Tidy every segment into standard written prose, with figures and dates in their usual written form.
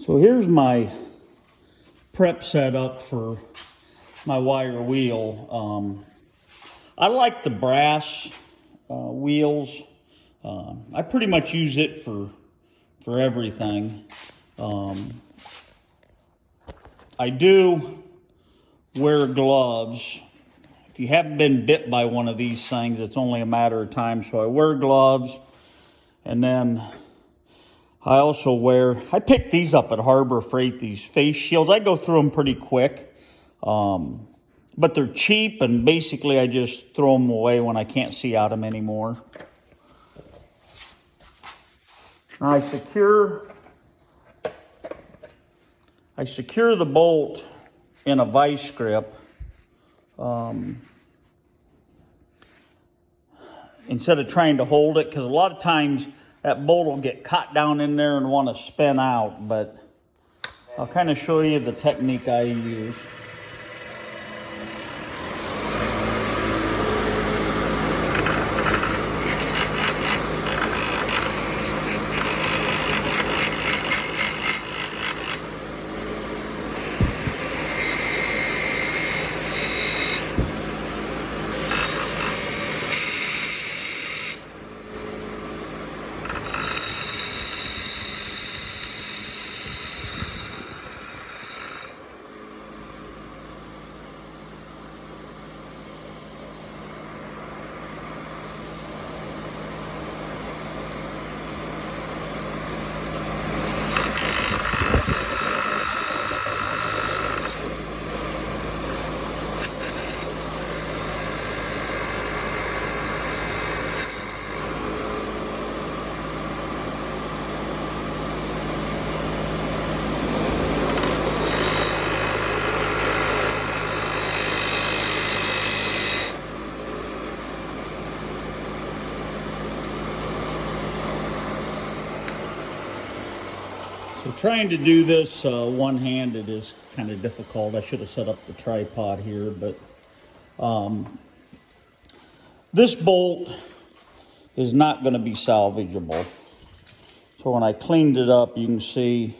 So here's my prep setup for my wire wheel. I like the brass wheels. I pretty much use it for everything. I do wear gloves. If you haven't been bit by one of these things, it's only a matter of time. So I wear gloves, and then I picked these up at Harbor Freight, these face shields. I go through them pretty quick, but they're cheap, and basically I just throw them away when I can't see out them anymore. Now I secure the bolt in a vice grip. Instead of trying to hold it, because a lot of times that bolt will get caught down in there and want to spin out, but I'll kind of show you the technique I use. So trying to do this one-handed is kind of difficult. I should have set up the tripod here, but this bolt is not going to be salvageable. So when I cleaned it up, you can see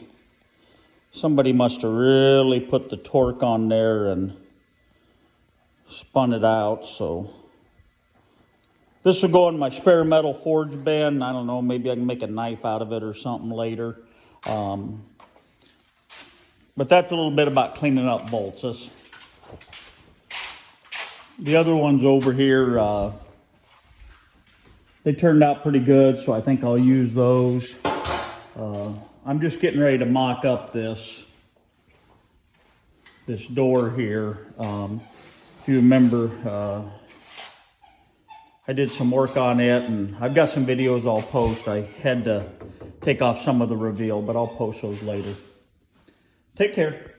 somebody must have really put the torque on there and spun it out. So this will go in my spare metal forge bin. I don't know, maybe I can make a knife out of it or something later. But that's a little bit about cleaning up bolts. The other ones over here, they turned out pretty good, so I think I'll use those. I'm just getting ready to mock up this door here. If you remember, I did some work on it, and I've got some videos I'll post. I had to take off some of the reveal, but I'll post those later. Take care.